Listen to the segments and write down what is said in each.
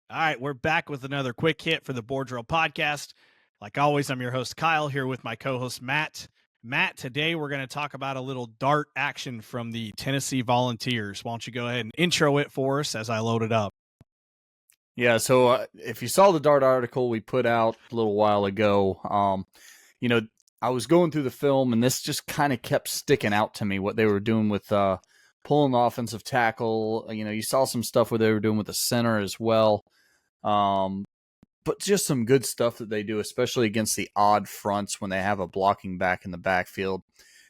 All right, we're back with another quick hit for the Board Drill podcast. Like always, I'm your host, Kyle, here with my co-host, Matt. Matt, today we're going to talk about a little dart action from the Tennessee Volunteers. Why don't you go ahead and intro it for us as I load it up? Yeah, so if you saw the dart article we put out a little while ago, I was going through the film, and this just kind of kept sticking out to me, what they were doing with pulling the offensive tackle. You saw some stuff where they were doing with the center as well. But just some good stuff that they do, especially against the odd fronts when they have a blocking back in the backfield.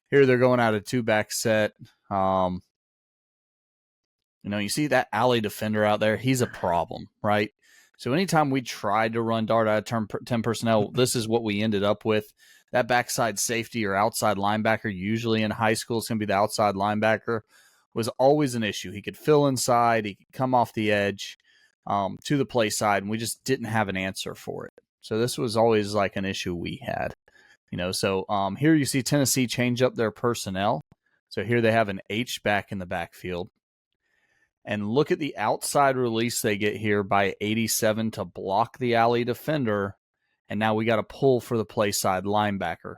Here they're going out a two-back set. You see that alley defender out there, he's a problem, right? So anytime we tried to run dart out of 10 personnel, this is what we ended up with. That backside safety or outside linebacker, usually in high school, it's going to be the outside linebacker, was always an issue. He could fill inside, he could come off the edge to the play side, and we just didn't have an answer for it. So this was always like an issue we had. So here you see Tennessee change up their personnel. So here they have an H-back in the backfield. And look at the outside release they get here by 87 to block the alley defender. And now we got to pull for the play side linebacker.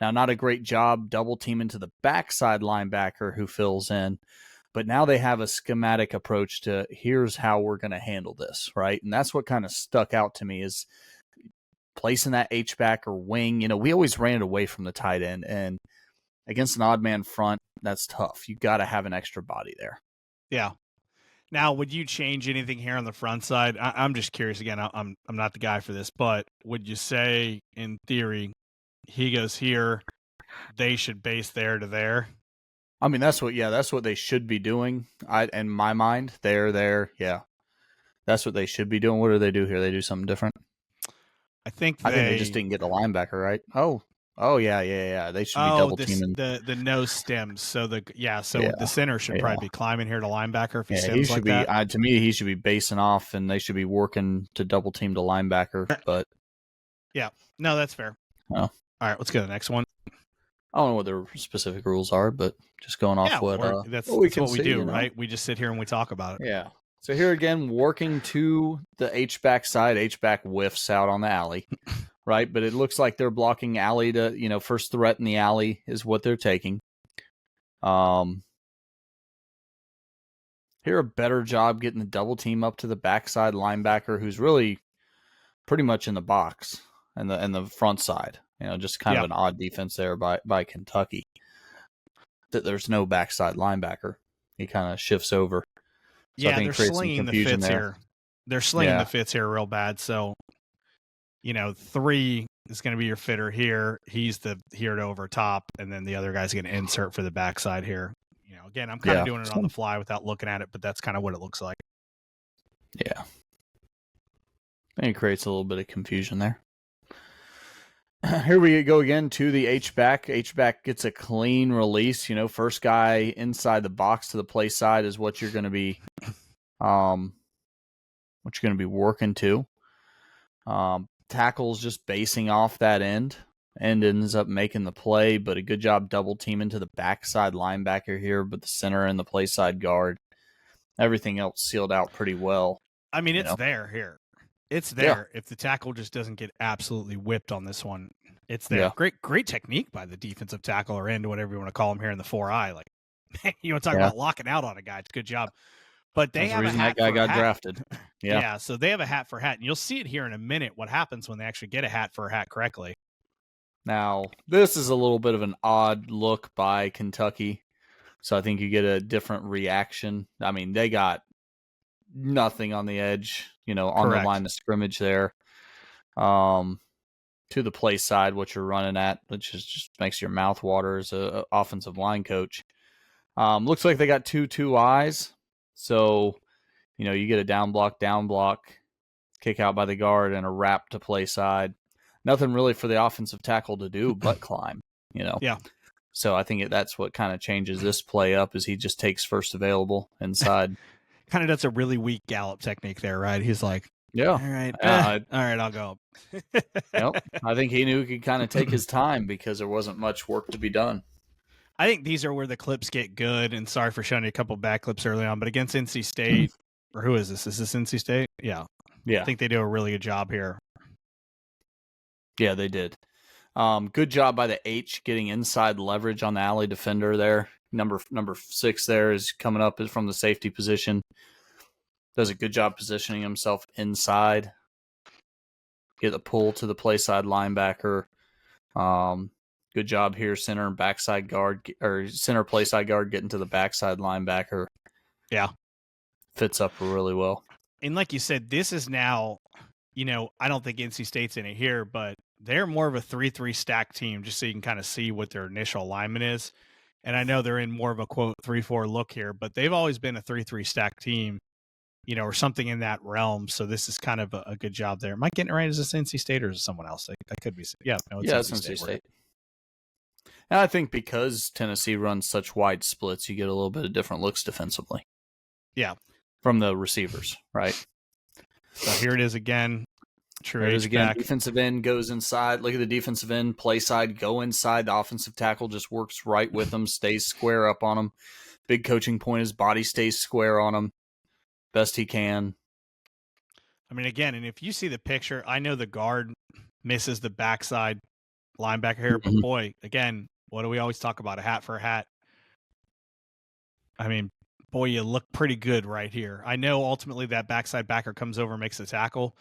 Now, not a great job double teaming to the backside linebacker who fills in. But now they have a schematic approach to here's how we're going to handle this, right? And that's what kind of stuck out to me is placing that H-back or wing. We always ran it away from the tight end. And against an odd man front, that's tough. You got to have an extra body there. Yeah. Now, would you change anything here on the front side? I'm just curious. Again, I'm not the guy for this, but would you say, in theory, he goes here, they should base there to there? I mean, that's what they should be doing. In my mind, there, yeah, that's what they should be doing. What do they do here? They do something different. I think they just didn't get the linebacker right. Oh yeah. They should be double teaming the nose stems. So the center should probably be climbing here to linebacker if he stems like that. To me, he should be basing off, and they should be working to double team the linebacker. But yeah, no, that's fair. Oh. All right, let's go to the next one. I don't know what their specific rules are, but just going off that's what we do, right? We just sit here and we talk about it. Yeah. So here again, working to the H-back side, H-back whiffs out on the alley, right? But it looks like they're blocking alley to, first threat in the alley is what they're taking. Here a better job getting the double team up to the backside linebacker who's really pretty much in the box and the front side. Just kind of an odd defense there by Kentucky. That there's no backside linebacker. He kind of shifts over. So they're slinging the fits here. They're slinging the fits here real bad. So, 3 is going to be your fitter here. He's here to over top, and then the other guy's going to insert for the backside here. Again, I'm kind of doing it on the fly without looking at it, but that's kind of what it looks like. Yeah. And it creates a little bit of confusion there. Here we go again to the H-back. H-back gets a clean release. First guy inside the box to the play side is what you're going to be, working to. Tackle's just basing off that end. End ends up making the play, but a good job double teaming to the backside linebacker here, but the center and the play side guard. Everything else sealed out pretty well. I mean, it's there here. It's there. Yeah. If the tackle just doesn't get absolutely whipped on this one, it's there. Yeah. Great technique by the defensive tackle or end, whatever you want to call him here in the 4i. Like, you want to talk about locking out on a guy. It's a good job. But they have a hat that guy got drafted. Yeah. So they have a hat for hat, and you'll see it here in a minute. What happens when they actually get a hat for a hat correctly? Now, this is a little bit of an odd look by Kentucky, so I think you get a different reaction. I mean, they got nothing on the edge, on the line of scrimmage there. To the play side, what you're running at, which just makes your mouth water as a offensive line coach. Looks like they got two eyes. So, you get a down block, kick out by the guard, and a wrap to play side. Nothing really for the offensive tackle to do but climb, Yeah. So I think that's what kind of changes this play up is he just takes first available inside. Kind of does a really weak gallop technique there, right? He's like, all right, I'll go. Yep. I think he knew he could kind of take his time because there wasn't much work to be done. I think these are where the clips get good, and sorry for showing you a couple back clips early on, but against NC State, or who is this? Is this NC State? Yeah. I think they do a really good job here. Yeah, they did. Good job by the H getting inside leverage on the alley defender there. Number 6 there is coming up from the safety position. Does a good job positioning himself inside. Get the pull to the play side linebacker. Good job here, center and backside guard, or center play side guard getting to the backside linebacker. Yeah. Fits up really well. And like you said, this is now, I don't think NC State's in it here, but they're more of a 3-3 stack team, just so you can kind of see what their initial alignment is. And I know they're in more of a, quote, 3-4 look here, but they've always been a 3-3 stack team, or something in that realm. So this is kind of a good job there. Am I getting it right? Is this NC State or is it someone else? I could be. Yeah, no, it's NC State. And I think because Tennessee runs such wide splits, you get a little bit of different looks defensively. Yeah. From the receivers, right? So here it is again. True H again. Defensive end goes inside. Look at the defensive end, play side, go inside. The offensive tackle just works right with them, stays square up on them. Big coaching point is body stays square on him best he can. I mean, again, and if you see the picture, I know the guard misses the backside linebacker here, but boy, again, what do we always talk about? A hat for a hat. I mean, boy, you look pretty good right here. I know ultimately that backside backer comes over and makes the tackle,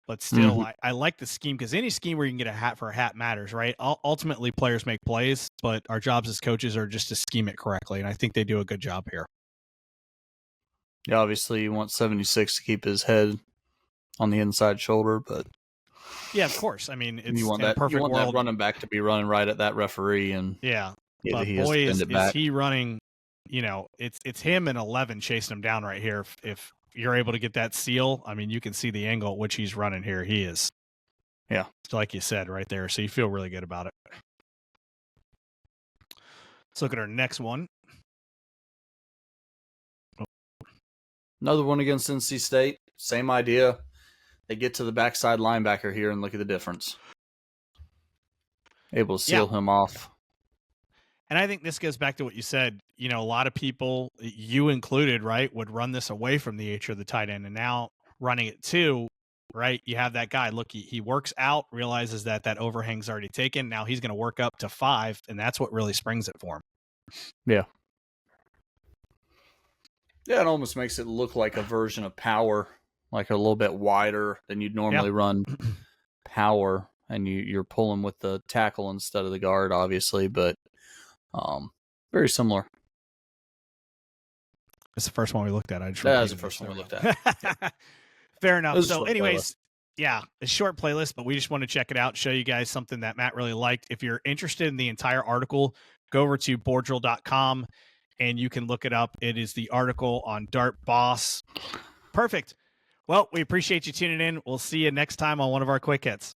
but still, I like the scheme because any scheme where you can get a hat for a hat matters, right? Ultimately, players make plays, but our jobs as coaches are just to scheme it correctly, and I think they do a good job here. Yeah, obviously, you want 76 to keep his head on the inside shoulder, but yeah, of course. I mean, it's you want that perfect world. That running back to be running right at that referee, and but boy, is he running? It's him and 11 chasing him down right here. If you're able to get that seal, I mean, you can see the angle at which he's running here. He is, like you said, right there. So you feel really good about it. Let's look at our next one. Another one against NC State. Same idea. They get to the backside linebacker here and look at the difference. Able to seal him off. And I think this goes back to what you said. A lot of people, you included, right, would run this away from the H or the tight end. And now running it too, right, you have that guy. Look, he works out, realizes that overhang's already taken. Now he's going to work up to 5, and that's what really springs it for him. Yeah. Yeah, it almost makes it look like a version of power, like a little bit wider than you'd normally run power, and you're pulling with the tackle instead of the guard, obviously, but very similar. It's the first one we looked at. That was the first one we looked at. Fair enough. So anyways, a short playlist, but we just want to check it out, show you guys something that Matt really liked. If you're interested in the entire article, go over to boarddrill.com. and you can look it up. It is the article on Dart Boss. Perfect. Well, we appreciate you tuning in. We'll see you next time on one of our quick hits.